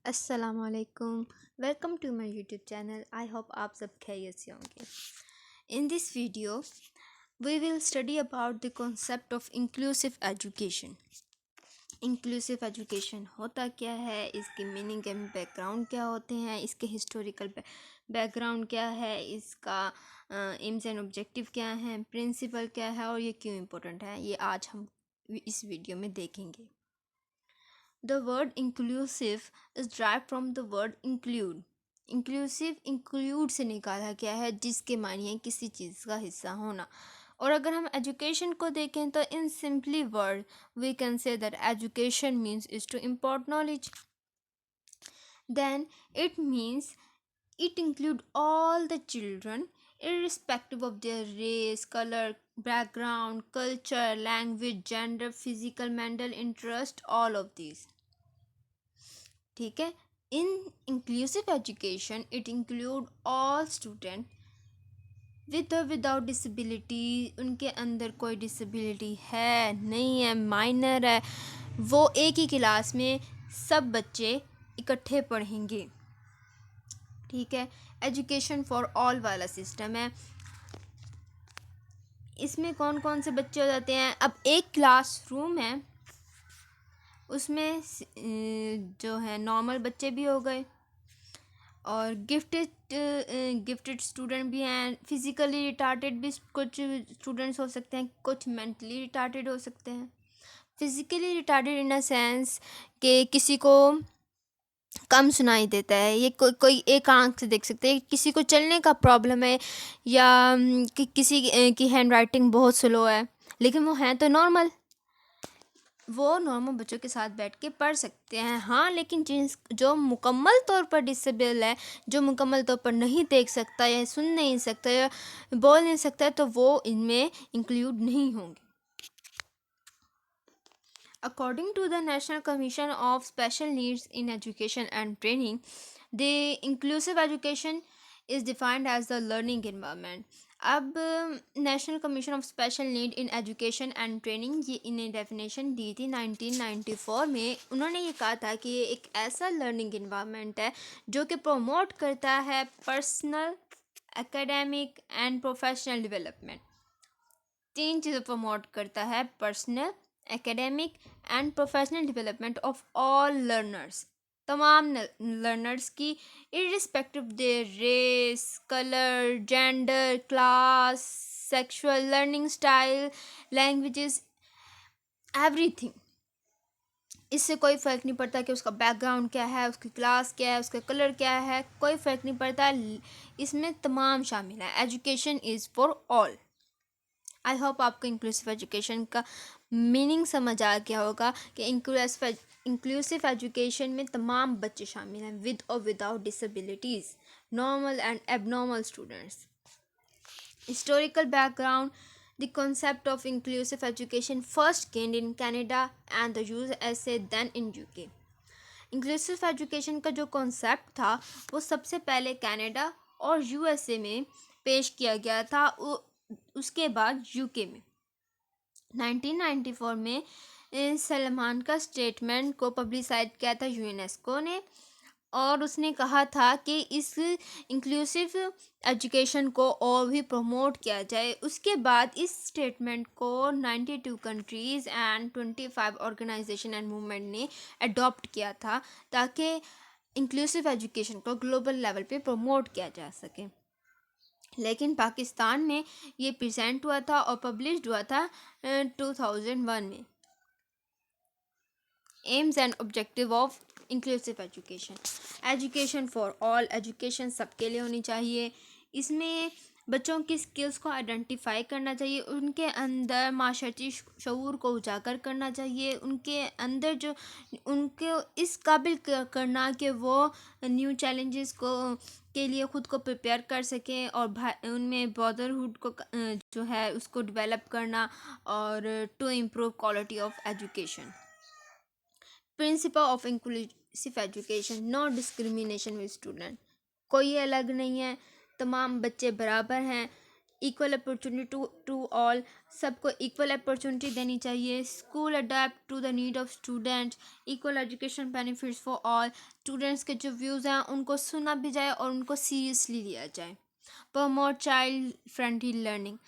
Assalamualaikum. Welcome to my YouTube channel. I hope आप सब खैरियत से होंगे. In this video, we will study about the concept of inclusive education. Inclusive education होता क्या है, इसकी मीनिंग एंड बैकग्राउंड क्या होते हैं, इसके हिस्टोरिकल बैकग्राउंड क्या है, इसका एम्स एंड ऑब्जेक्टिव क्या हैं, प्रिंसिपल क्या है और ये क्यों इम्पोर्टेंट है, ये आज हम इस वीडियो में देखेंगे. The word inclusive is derived from the word include. Inclusive include से निकाला गया है, जिसके मानिए किसी चीज़ का हिस्सा होना. और अगर हम एजुकेशन को देखें तो in simply word we can say that education means is to import knowledge. Then it means it include all the children irrespective of their race, color, background, culture, language, gender, physical, mental interest, all of these. ठीक है. In inclusive education it include all student with और without disability. उनके अंदर कोई disability है नहीं है, minor है, वो एक ही क्लास में सब बच्चे इकट्ठे पढ़ेंगे. ठीक है. एजुकेशन फॉर ऑल वाला सिस्टम है. इसमें कौन कौन से बच्चे हो जाते हैं. अब एक क्लासरूम है, उसमें जो है नॉर्मल बच्चे भी हो गए और गिफ्टेड स्टूडेंट भी हैं, फिज़िकली रिटार्टेड भी कुछ स्टूडेंट्स हो सकते हैं, कुछ मेंटली रिटार्टेड हो सकते हैं. Physically retarded in a sense कि किसी को कम सुनाई देता है, ये कोई एक आंख से देख सकते हैं, किसी को चलने का प्रॉब्लम है, या किसी की हैंड राइटिंग बहुत स्लो है, लेकिन वो हैं तो नॉर्मल, वो नॉर्मल बच्चों के साथ बैठ के पढ़ सकते हैं. हाँ, लेकिन जो मुकम्मल तौर पर डिसेबल है, जो मुकम्मल तौर पर नहीं देख सकता या सुन नहीं सकता या बोल नहीं सकता, तो वो इनमें इंक्लूड नहीं होंगे. According to the National Commission of Special Needs in Education and Training, the inclusive education is defined as the learning environment. अब national commission of special need in education and training ये इन्हें definition दी थी 1994 में. उन्होंने ये कहा था कि ये एक ऐसा लर्निंग इन्वायरमेंट है जो कि प्रमोट करता है personal, academic and professional development. तीन चीज़ें प्रमोट करता है: personal, academic and professional development of all learners, तमाम लर्नर्स की, irrespective their race, colour, gender, class, sexual, learning style, languages, everything. इससे कोई फ़र्क नहीं पड़ता कि उसका बैकग्राउंड क्या है, उसकी क्लास क्या है, उसका कलर क्या है, कोई फ़र्क नहीं पड़ता. इसमें तमाम शामिल है. Education is for all. I hope आपको इंक्लूसिव एजुकेशन का मीनिंग समझ आ गया होगा कि इंक्लूसिव एजुकेशन में तमाम बच्चे शामिल हैं, विद और without disabilities, normal and abnormal students. Historical background. The concept of inclusive education first gained in Canada and the USA, then in UK. Inclusive education का जो कॉन्सेप्ट था वो सबसे पहले कनाडा और यूएसए में पेश किया गया था, उसके बाद यूके में. 1994 में सलमान का स्टेटमेंट को पब्लिसाइज किया था यूनेस्को ने, और उसने कहा था कि इस इंक्लूसिव एजुकेशन को और भी प्रमोट किया जाए. उसके बाद इस स्टेटमेंट को 92 countries and 25 organisation and movement ने अडॉप्ट किया था, ताकि इंक्लूसिव एजुकेशन को ग्लोबल लेवल पे प्रमोट किया जा सके. लेकिन पाकिस्तान में ये प्रेजेंट हुआ था और पब्लिश्ड हुआ था 2001 में. AIIMS and objective of inclusive education. Education for all. Education सबके लिए होनी चाहिए. इसमें बच्चों की स्किल्स को आइडेंटिफाई करना चाहिए, उनके अंदर माशरती शऊर को उजागर करना चाहिए, उनके अंदर जो उनको इस काबिल करना कि वो न्यू चैलेंजेस को के लिए ख़ुद को प्रिपेयर कर सकें, और उनमें ब्रदरहुड को जो है उसको डेवलप करना, और to improve quality of education. Principle of inclusive education. No discrimination with student. कोई अलग नहीं है, तमाम बच्चे बराबर हैं. इक्वल अपॉर्चुनिटी टू ऑल, सबको इक्वल अपॉर्चुनिटी देनी चाहिए। School adept to the need of students, equal education benefits for all, students के जो व्यूज़ हैं उनको सुना भी जाए और उनको सीरियसली लिया जाए। प्रमोट चाइल्ड फ्रेंडली लर्निंग,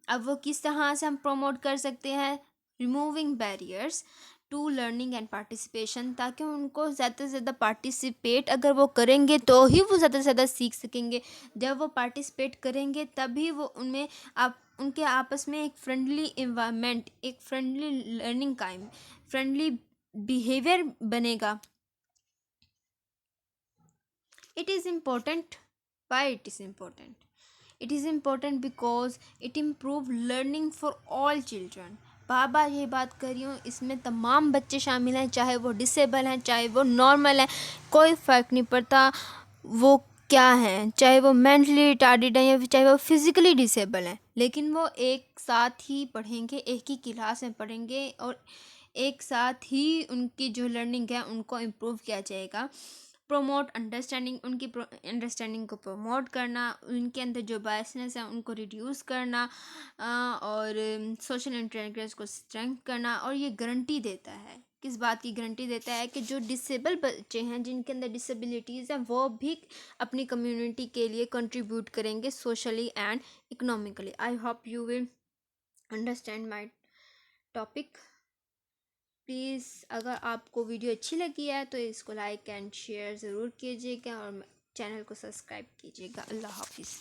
अब वो किस तरह से हम प्रमोट कर सकते हैं, removing barriers to learning and participation, ताकि उनको ज़्यादा से ज़्यादा पार्टिसिपेट अगर वो करेंगे तो ही वो ज़्यादा से ज़्यादा सीख सकेंगे। जब वो पार्टिसिपेट करेंगे तभी वो उनमें आप उनके आपस में एक फ्रेंडली इन्वायरमेंट, एक फ्रेंडली लर्निंग का फ्रेंडली बिहेवियर बनेगा। It is important. Why it is important? It is important because it improve learning for all children. बार बार ये बात कर रही हूँ, इसमें तमाम बच्चे शामिल हैं, चाहे वो डिसेबल हैं चाहे वो नॉर्मल हैं, कोई फ़र्क नहीं पड़ता वो क्या हैं, चाहे वो मेंटली रिटार्डेड हैं या चाहे वो फिज़िकली डिसेबल हैं, लेकिन वो एक साथ ही पढ़ेंगे, एक ही क्लास में पढ़ेंगे और एक साथ ही उनकी जो लर्निंग है उनको इम्प्रूव किया जाएगा। प्रोमोट अंडरस्टैंडिंग, उनकी अंडरस्टैंडिंग को प्रमोट करना, उनके अंदर जो बायसनेस है उनको रिड्यूस करना, और सोशल इंटेग्रेस को स्ट्रेंथ करना। और ये गारंटी देता है, किस बात की गारंटी देता है, कि जो डिसेबल बच्चे हैं जिनके अंदर डिसेबिलिटीज़ हैं वो भी अपनी कम्युनिटी के लिए कंट्रीब्यूट करेंगे socially and economically. I hope you will understand my topic. Please अगर आपको वीडियो अच्छी लगी है तो इसको लाइक एंड शेयर ज़रूर कीजिएगा और चैनल को सब्सक्राइब कीजिएगा। अल्लाह हाफिज़।